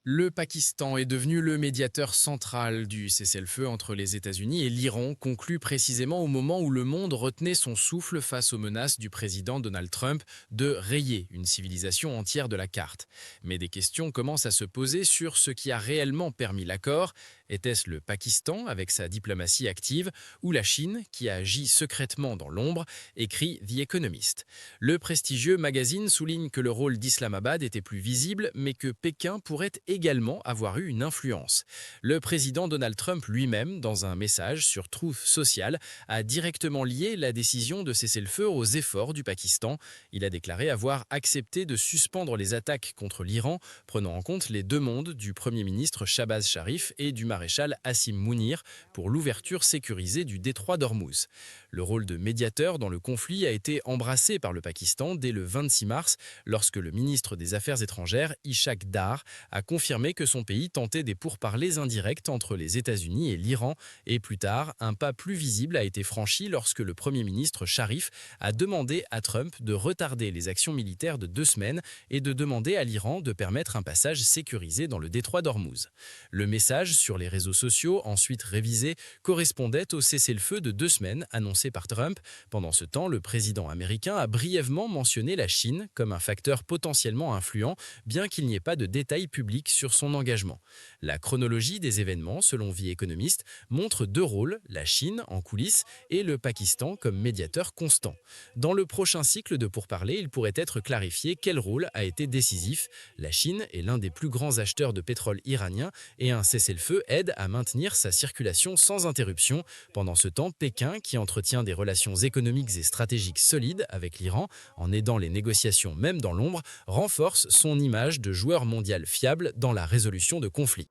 Le Pakistan est devenu le médiateur central du cessez-le-feu entre les États-Unis et l'Iran, conclu précisément au moment où le monde retenait son souffle face aux menaces du président Donald Trump de rayer une civilisation entière de la carte. Mais des questions commencent à se poser sur ce qui a réellement permis l'accord. Était-ce le Pakistan, avec sa diplomatie active, ou la Chine, qui a agi secrètement dans l'ombre, écrit The Economist. Le prestigieux magazine souligne que le rôle d'Islamabad était plus visible, mais que Pékin pourrait également avoir eu une influence. Le président Donald Trump lui-même, dans un message sur Truth Social, a directement lié la décision de cesser le feu aux efforts du Pakistan. Il a déclaré avoir accepté de suspendre les attaques contre l'Iran, prenant en compte les demandes du Premier ministre Shahbaz Sharif et du maréchal Hassim Mounir pour l'ouverture sécurisée du détroit d'Ormuz. Le rôle de médiateur dans le conflit a été embrassé par le Pakistan dès le 26 mars, lorsque le ministre des Affaires étrangères, Ishaq Dar, a confirmé que son pays tentait des pourparlers indirects entre les États-Unis et l'Iran. Et plus tard, un pas plus visible a été franchi lorsque le Premier ministre Sharif a demandé à Trump de retarder les actions militaires de 2 semaines et de demander à l'Iran de permettre un passage sécurisé dans le détroit d'Ormuz. Le message sur les réseaux sociaux, ensuite révisé, correspondait au cessez-le-feu de 2 semaines annoncé par Trump. Pendant ce temps, le président américain a brièvement mentionné la Chine comme un facteur potentiellement influent, bien qu'il n'y ait pas de détails publics sur son engagement. La chronologie des événements, selon The Economist, montre deux rôles, la Chine en coulisses et le Pakistan comme médiateur constant. Dans le prochain cycle de pourparlers, il pourrait être clarifié quel rôle a été décisif. La Chine est l'un des plus grands acheteurs de pétrole iranien et un cessez-le-feu aide à maintenir sa circulation sans interruption. Pendant ce temps, Pékin, qui entretient des relations économiques et stratégiques solides avec l'Iran, en aidant les négociations même dans l'ombre, renforce son image de joueur mondial fiable dans la résolution de conflits.